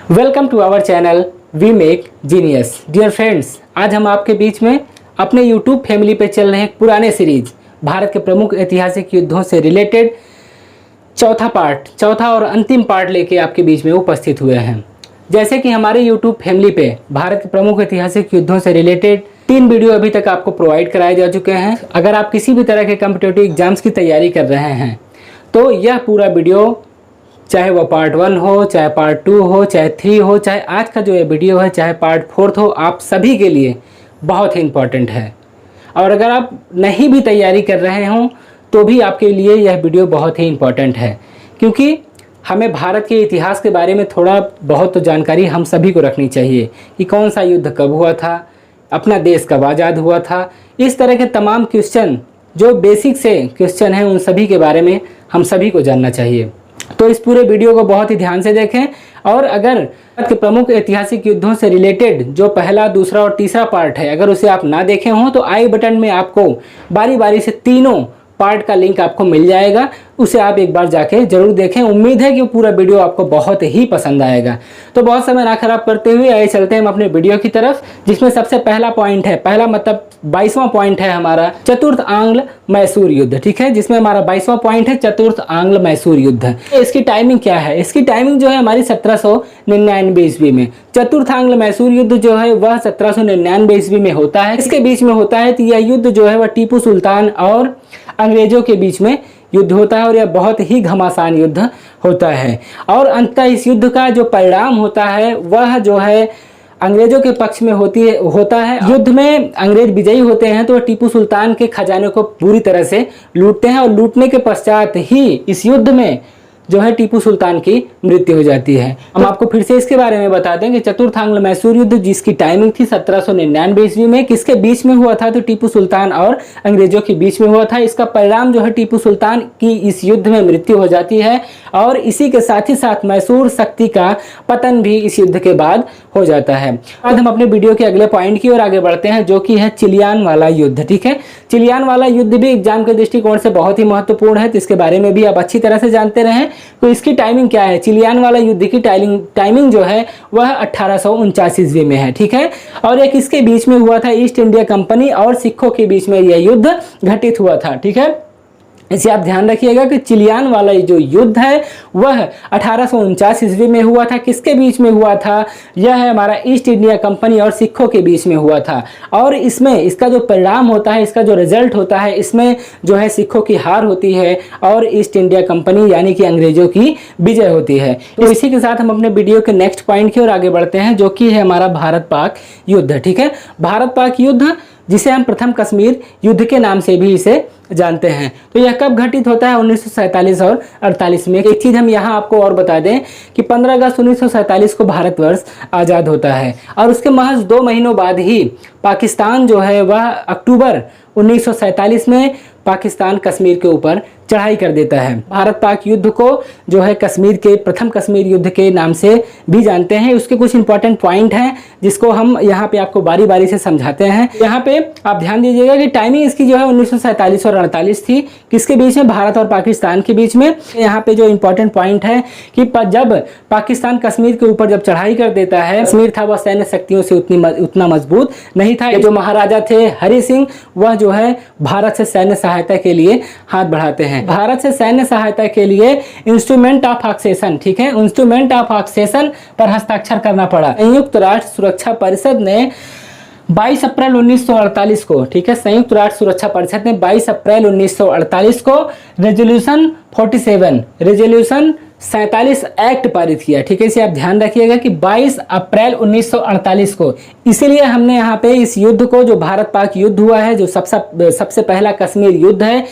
Welcome to our channel we make genius. Dear friends, आज हम आपके बीच में अपने यूट्यूब फैमिली पे चल रहे हैं पुराने सीरीज भारत के प्रमुख ऐतिहासिक युद्धों से रिलेटेड चौथा और अंतिम पार्ट लेके आपके बीच में उपस्थित हुए हैं। जैसे कि हमारे यूट्यूब फैमिली पे भारत के प्रमुख ऐतिहासिक युद्धों से रिलेटेड 3 वीडियो अभी तक आपको प्रोवाइड कराए जा चुके हैं। अगर आप किसी भी तरह के कॉम्पिटिटिव एग्जाम्स की तैयारी कर रहे हैं तो यह पूरा वीडियो, चाहे वो पार्ट 1 हो, चाहे पार्ट 2 हो, चाहे 3 हो, चाहे आज का जो ये वीडियो है, चाहे पार्ट 4 हो, आप सभी के लिए बहुत ही इम्पॉर्टेंट है। और अगर आप नहीं भी तैयारी कर रहे हों तो भी आपके लिए यह वीडियो बहुत ही इम्पॉर्टेंट है, क्योंकि हमें भारत के इतिहास के बारे में थोड़ा बहुत तो जानकारी हम सभी को रखनी चाहिए कि कौन सा युद्ध कब हुआ था, अपना देश कब आज़ाद हुआ था। इस तरह के तमाम क्वेश्चन जो बेसिक से क्वेश्चन हैं, उन सभी के बारे में हम सभी को जानना चाहिए। तो इस पूरे वीडियो को बहुत ही ध्यान से देखें। और अगर भारत के प्रमुख ऐतिहासिक युद्धों से रिलेटेड जो पहला, दूसरा और तीसरा पार्ट है, अगर उसे आप ना देखे हों तो आई बटन में आपको बारी बारी से तीनों पार्ट का लिंक आपको मिल जाएगा, उसे आप एक बार जाके जरूर देखें। उम्मीद है कि पूरा वीडियो आपको बहुत ही पसंद आएगा। तो बहुत समय ना खराब करते हुए आइए चलते हैं हम अपने वीडियो की तरफ, जिसमें सबसे पहला पॉइंट है, पहला मतलब 22वां पॉइंट है हमारा चतुर्थ आंग्ल मैसूर युद्ध। ठीक है, जिसमें हमारा 22वां पॉइंट है चतुर्थ आंग्ल मैसूर युद्ध। इसकी टाइमिंग क्या है? इसकी टाइमिंग जो है हमारी 1799 ईस्वी में। चतुर्थ आंग्ल मैसूर युद्ध जो है वह 1799 ईस्वी में होता है। इसके बीच में होता है तो यह युद्ध जो है वह टीपू सुल्तान और अंग्रेजों के बीच में युद्ध होता है, और यह बहुत ही घमासान युद्ध होता है। और अंततः इस युद्ध का जो परिणाम होता है वह जो है अंग्रेजों के पक्ष में होता है। युद्ध में अंग्रेज विजयी होते हैं तो टीपू सुल्तान के खजाने को पूरी तरह से लूटते हैं, और लूटने के पश्चात ही इस युद्ध में जो है टीपू सुल्तान की मृत्यु हो जाती है। हम आपको फिर से इसके बारे में बता दें कि चतुर्थ आंग्ल मैसूर युद्ध, जिसकी टाइमिंग थी 1799 ईस्वी में, किसके बीच में हुआ था? तो टीपू सुल्तान और अंग्रेजों के बीच में हुआ था। इसका परिणाम जो है टीपू सुल्तान की इस युद्ध में मृत्यु हो जाती है, और इसी के साथ ही साथ मैसूर शक्ति का पतन भी इस युद्ध के बाद हो जाता है। आज हम अपने वीडियो के अगले पॉइंट की ओर आगे बढ़ते हैं, जो कि है चिलियान वाला युद्ध। ठीक है, चिलियान वाला युद्ध भी एग्जाम के दृष्टिकोण से बहुत ही महत्वपूर्ण है, तो इसके बारे में भी आप अच्छी तरह से जानते रहें। तो इसकी टाइमिंग क्या है? चिलियान वाला युद्ध की टाइमिंग जो है वह 1849 ईस्वी में है। ठीक है, और ये किसके बीच में हुआ था? ईस्ट इंडिया कंपनी और सिखों के बीच में यह युद्ध घटित हुआ था। ठीक है, इसे आप ध्यान रखिएगा कि चिलियान वाला जो युद्ध है वह 1849 ईस्वी में हुआ था। किसके बीच में हुआ था? यह है हमारा ईस्ट इंडिया कंपनी और सिखों के बीच में हुआ था। और इसमें इसका जो परिणाम होता है, इसका जो रिजल्ट होता है, इसमें जो है सिखों की हार होती है और ईस्ट इंडिया कंपनी यानी कि अंग्रेजों की विजय होती है। तो इसी के साथ हम अपने वीडियो के नेक्स्ट पॉइंट की ओर आगे बढ़ते हैं, जो कि है हमारा भारत पाक युद्ध। ठीक है, भारत पाक युद्ध, जिसे हम प्रथम कश्मीर युद्ध के नाम से भी इसे जानते हैं। तो यह कब घटित होता है? 1947 और 48 में। एक चीज़ हम यहाँ आपको और बता दें कि 15 अगस्त 1947 को भारतवर्ष आज़ाद होता है, और उसके महज 2 महीनों बाद ही पाकिस्तान जो है वह अक्टूबर 1947 में पाकिस्तान कश्मीर के ऊपर चढ़ाई कर देता है। भारत पाक युद्ध को जो है कश्मीर के प्रथम कश्मीर युद्ध के नाम से भी जानते हैं। उसके कुछ इंपॉर्टेंट पॉइंट हैं जिसको हम यहाँ पे आपको बारी बारी से समझाते हैं। यहाँ पे आप ध्यान दीजिएगा कि टाइमिंग इसकी जो है 1947 और 48 थी। किसके बीच में? भारत और पाकिस्तान के बीच में। यहाँ पे जो इंपॉर्टेंट पॉइंट है कि जब पाकिस्तान कश्मीर के ऊपर जब चढ़ाई कर देता है, कश्मीर था वह सैन्य शक्तियों से उतना मजबूत नहीं था। जो महाराजा थे हरि सिंह, वह जो है भारत से सैन्य सहायता के लिए हाथ बढ़ाते हैं। भारत से सैन्य सहायता के लिए इंस्ट्रूमेंट ऑफ ऑक्सेशन, ठीक है, इंस्ट्रूमेंट ऑफ ऑक्सेशन पर हस्ताक्षर करना पड़ा। संयुक्त राष्ट्र सुरक्षा परिषद ने 22 अप्रैल 1948 को, ठीक है, संयुक्त राष्ट्र सुरक्षा परिषद ने 22 अप्रैल 1948 को रेजोल्यूशन 47 एक्ट पारित किया। ठीक है, इसे आप ध्यान रखिएगा कि 22 अप्रैल 1948 को। इसीलिए हमने यहाँ पे इस युद्ध को, जो भारत पाक युद्ध हुआ है, जो सबसे पहला कश्मीर युद्ध है,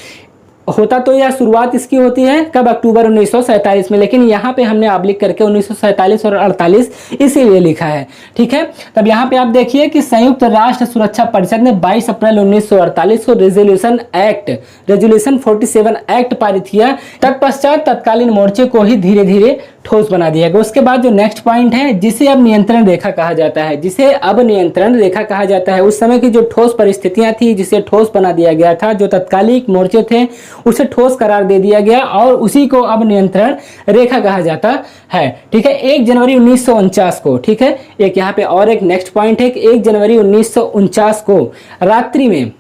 होता तो यह शुरुआत इसकी होती है कब? अक्टूबर 1947 में, लेकिन यहाँ पे हमने ऑब्लिक करके 1947 और 48 इसीलिए लिखा है। ठीक है, तब यहाँ पे आप देखिए कि संयुक्त राष्ट्र सुरक्षा परिषद ने 22 अप्रैल 1948 को रेजोल्यूशन 47 एक्ट पारित किया। तत्पश्चात तत्कालीन मोर्चे को ही धीरे धीरे ठोस बना दिया गया। उसके बाद जो नेक्स्ट पॉइंट है जिसे अब नियंत्रण रेखा कहा जाता है, जिसे अब नियंत्रण रेखा कहा जाता है, उस समय की जो ठोस परिस्थितियां थी जिसे ठोस बना दिया गया था, जो तत्कालिक मोर्चे थे उसे ठोस करार दे दिया गया और उसी को अब नियंत्रण रेखा कहा जाता है। ठीक है, 1 जनवरी 1949 को, ठीक है, एक यहाँ पे और एक नेक्स्ट पॉइंट है कि 1 जनवरी 1949 को रात्रि में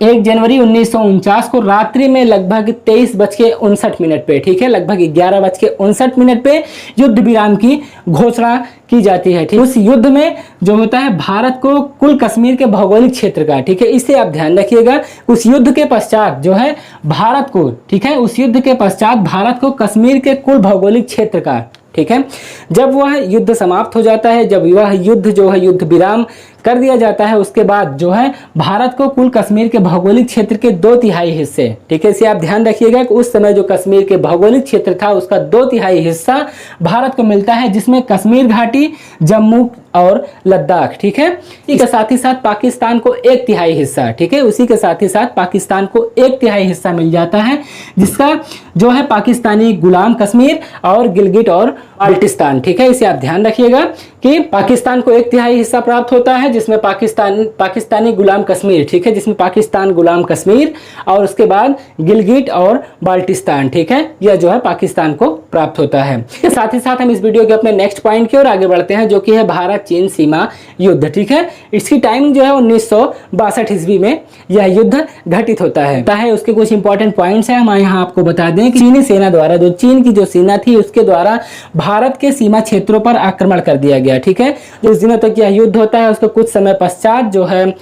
1 जनवरी 1949 को रात्रि में लगभग 23:59 पे, ठीक है, लगभग 11:59 पे युद्ध विराम की घोषणा की जाती है। ठीक, उस युद्ध में जो होता है भारत को कुल कश्मीर के भौगोलिक क्षेत्र का, ठीक है, इसे आप ध्यान रखिएगा, उस युद्ध के पश्चात जो है भारत को, ठीक है, उस युद्ध के पश्चात भारत को कश्मीर के कुल भौगोलिक क्षेत्र का, ठीक है, जब वह युद्ध समाप्त हो जाता है, जब वह युद्ध जो है युद्ध विराम कर दिया जाता है, उसके बाद जो है भारत को कुल कश्मीर के भौगोलिक क्षेत्र के 2/3 हिस्से, ठीक है, इसे आप ध्यान रखिएगा कि उस समय जो कश्मीर के भौगोलिक क्षेत्र था उसका 2/3 हिस्सा भारत को मिलता है, जिसमें कश्मीर घाटी, जम्मू और लद्दाख, ठीक है, इसी के साथ ही साथ पाकिस्तान को 1/3 हिस्सा, ठीक है, उसी के साथ ही साथ पाकिस्तान को 1/3 हिस्सा मिल जाता है, जिसका जो है पाकिस्तानी गुलाम कश्मीर और गिलगिट और बाल्टिस्तान, ठीक है, इसे आप ध्यान रखिएगा कि पाकिस्तान को 1/3 हिस्सा प्राप्त होता है, जिसमें पाकिस्तानी गुलाम कश्मीर, ठीक है, जिसमें पाकिस्तान गुलाम कश्मीर और उसके बाद गिलगिट और बाल्टिस्तान, ठीक है, यह जो है पाकिस्तान को प्राप्त होता है। इसके साथ ही साथ हम इस वीडियो के अपने नेक्स्ट पॉइंट की ओर आगे बढ़ते हैं, जो कि है भारत चीन सीमा युद्ध, ठीक है, इसकी टाइमिंग जो है 1962 ईस्वी में यह युद्ध घटित होता है। उसके कुछ इंपॉर्टेंट पॉइंट्स हैं, हम यहाँ आपको बता दें कि चीनी सेना द्वारा, जो चीन की जो सेना थी उसके द्वारा भारत के सीमा क्षेत्रों पर आक्रमण कर दिया गया, ठीक है, जिस दिनों तक यह युद्ध होता है उसके कुछ समय पश्चात जो है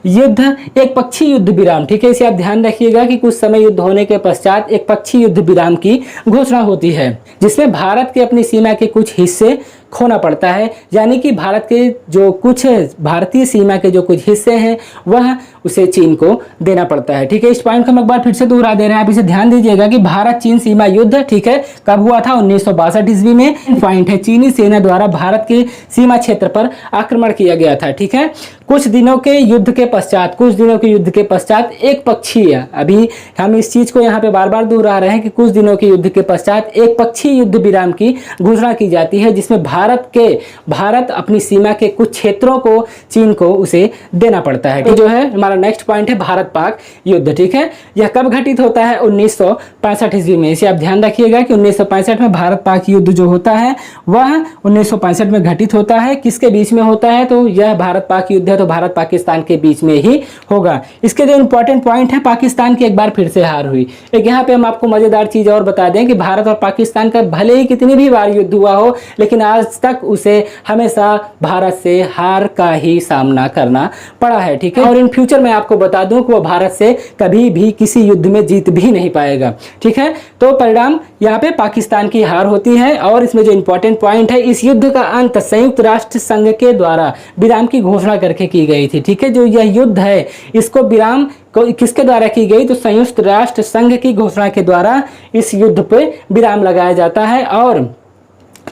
युद्ध एक पक्षी युद्ध विराम, ठीक है, इसे आप ध्यान रखिएगा कि कुछ समय युद्ध होने के पश्चात एक पक्षी युद्ध विराम की घोषणा होती है, जिसमें भारत के अपनी सीमा के कुछ हिस्से खोना पड़ता है, यानी कि भारत के जो कुछ भारतीय सीमा के जो कुछ हिस्से हैं वह उसे चीन को देना पड़ता है, ठीक है। इस पॉइंट को हम एक बार फिर से दोहरा दे रहे हैं, आप इसे ध्यान दीजिएगा कि भारत चीन सीमा युद्ध, ठीक है, कब हुआ था? 1962 ईस्वी में। पॉइंट है, चीनी सेना द्वारा भारत के सीमा क्षेत्र पर आक्रमण किया गया था, ठीक है। कुछ दिनों के युद्ध के पश्चात एक पक्षीय, अभी हम इस चीज को यहाँ पे बार बार दोहरा रहे हैं कि कुछ दिनों के युद्ध के पश्चात एक पक्षी युद्ध विराम की घोषणा की जाती है, जिसमें भारत अपनी सीमा के कुछ क्षेत्रों को चीन को उसे देना पड़ता है। जो है हमारा नेक्स्ट पॉइंट है भारत पाक युद्ध, ठीक है। यह कब घटित होता है? 1965 ईस्वी में। इसे आप ध्यान रखिएगा कि 1965 में भारत पाक युद्ध जो होता है वह 1965 में घटित होता है। किसके बीच में होता है? तो यह भारत पाक युद्ध है तो भारत पाकिस्तान के बीच में ही होगा। इसके जो इंपॉर्टेंट पॉइंट है, पाकिस्तान की एक बार फिर से हार हुई। एक यहाँ पे हम आपको मजेदार चीज और बता दें कि भारत और पाकिस्तान का भले ही कितनी भी बार युद्ध हुआ हो, लेकिन आज तक उसे हमेशा भारत से हार का ही सामना करना पड़ा है, ठीक है। और इन फ्यूचर मैं आपको बता दूं कि वो भारत से कभी भी किसी युद्ध में जीत भी नहीं पाएगा, ठीक है। तो परिणाम यहाँ पे पाकिस्तान की हार होती है। और इसमें जो इंपॉर्टेंट पॉइंट है, इस युद्ध का अंत संयुक्त राष्ट्र संघ के द्वारा विराम की घोषणा करके की गई थी, ठीक है। जो यह युद्ध है इसको विराम किसके द्वारा की गई? तो संयुक्त राष्ट्र संघ की घोषणा के द्वारा इस युद्ध पे विराम लगाया जाता है और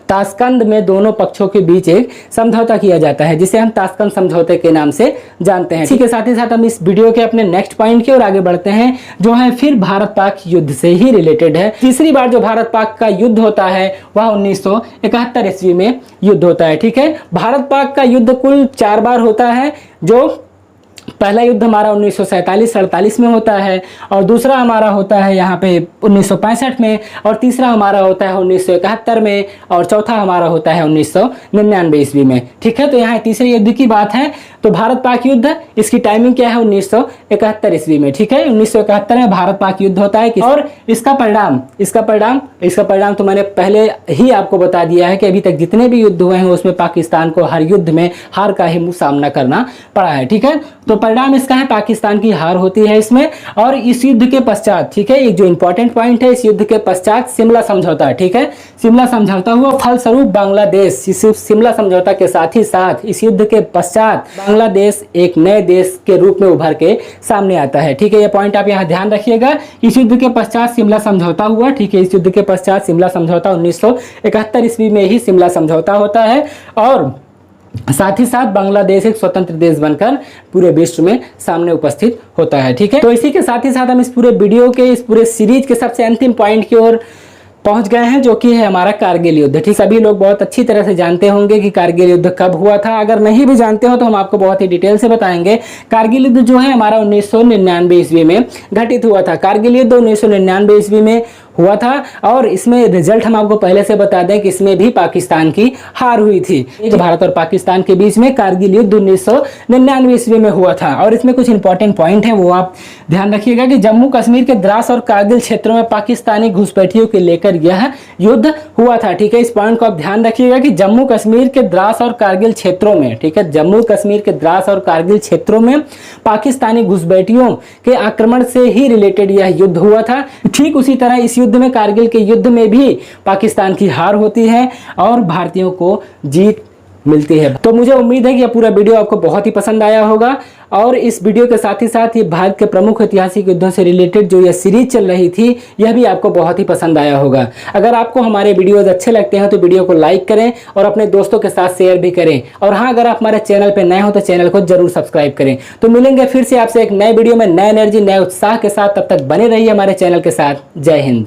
ताशकंद में दोनों पक्षों के बीच एक समझौता किया जाता है, जिसे हम ताशकंद समझौते के नाम से जानते हैं। इसी के साथ ही साथ हम इस वीडियो के अपने नेक्स्ट पॉइंट की ओर आगे बढ़ते हैं, जो है फिर भारत पाक युद्ध से ही रिलेटेड है। तीसरी बार जो भारत पाक का युद्ध होता है वह 1971 ईस्वी में युद्ध होता है, ठीक है। भारत पाक का युद्ध कुल 4 बार होता है। जो पहला युद्ध हमारा 1947-48 में होता है, और दूसरा हमारा होता है यहाँ पे 1965 में, और तीसरा हमारा होता है 1971 में, और चौथा हमारा होता है 1999 ईस्वी में, ठीक है। तो यहाँ तीसरे युद्ध की बात है। तो भारत पाक युद्ध, इसकी टाइमिंग क्या है? 1971 ईस्वी में, ठीक है। 1971 में भारत पाक युद्ध होता है। और इसका परिणाम तो मैंने पहले ही आपको बता दिया है कि अभी तक जितने भी युद्ध हुए हैं उसमें पाकिस्तान को हर युद्ध में हार का ही सामना करना पड़ा है, ठीक है। तो परिणाम इसका है पाकिस्तान की हार होती है इसमें। और इस युद्ध के पश्चात, ठीक है, एक जो इंपॉर्टेंट पॉइंट है, इस युद्ध के पश्चात शिमला समझौता, ठीक है, शिमला समझौता हुआ। फलस्वरूप बांग्लादेश, इस शिमला समझौता के साथ ही साथ इस युद्ध के पश्चात बांग्लादेश एक नए देश के रूप में उभर के सामने आता है, ठीक है। यह पॉइंट आप यहाँ ध्यान रखिएगा। इस युद्ध के पश्चात शिमला समझौता हुआ, ठीक है। इस युद्ध के पश्चात शिमला समझौता 1971 ईस्वी में ही शिमला समझौता होता है। और साथ ही साथ बांग्लादेश एक स्वतंत्र देश बनकर पूरे विश्व में सामने उपस्थित होता है, ठीक है। तो इसी के साथ ही साथ हम इस पूरे वीडियो के, इस पूरे सीरीज के सबसे अंतिम पॉइंट की ओर पहुंच गए हैं, जो कि है हमारा कारगिल युद्ध। ठीक, सभी लोग बहुत अच्छी तरह से जानते होंगे कि कारगिल युद्ध कब हुआ था। अगर नहीं भी जानते हो तो हम आपको बहुत ही डिटेल से बताएंगे। कारगिल युद्ध जो है हमारा 1999 ईस्वी में घटित हुआ था। कारगिल युद्ध 1999 ईस्वी में हुआ था और इसमें रिजल्ट हम आपको पहले से बता दें कि इसमें भी पाकिस्तान की हार हुई थी। तो भारत और पाकिस्तान के बीच में कारगिल युद्ध 1999 ईस्वी में हुआ था। और इसमें कुछ इंपॉर्टेंट पॉइंट हैं, वो आप ध्यान रखिएगा कि जम्मू कश्मीर के द्रास और कारगिल क्षेत्रों में पाकिस्तानी घुसपैठियों को लेकर यह युद्ध हुआ था। ठीक है, इस पॉइंट को आप ध्यान रखिएगा कि जम्मू कश्मीर के द्रास और कारगिल क्षेत्रों में, ठीक है, जम्मू कश्मीर के द्रास और कारगिल क्षेत्रों में पाकिस्तानी घुसपैठियों के आक्रमण से ही रिलेटेड यह युद्ध हुआ था। ठीक उसी तरह इस युद्ध में, कारगिल के युद्ध में भी पाकिस्तान की हार होती है और भारतीयों को जीत मिलती है। तो मुझे उम्मीद है कि यह पूरा वीडियो आपको बहुत ही पसंद आया होगा और इस वीडियो के साथ ही ये भारत के प्रमुख ऐतिहासिक युद्धों से रिलेटेड जो यह सीरीज चल रही थी, यह भी आपको बहुत ही पसंद आया होगा। अगर आपको हमारे वीडियोस अच्छे लगते हैं तो वीडियो को लाइक करें और अपने दोस्तों के साथ शेयर भी करें। और हाँ, अगर आप हमारे चैनल पर नए हो तो चैनल को जरूर सब्सक्राइब करें। तो मिलेंगे फिर से आपसे एक नए वीडियो में नए एनर्जी, नए उत्साह के साथ। तब तक बने रहिए हमारे चैनल के साथ। जय हिंद।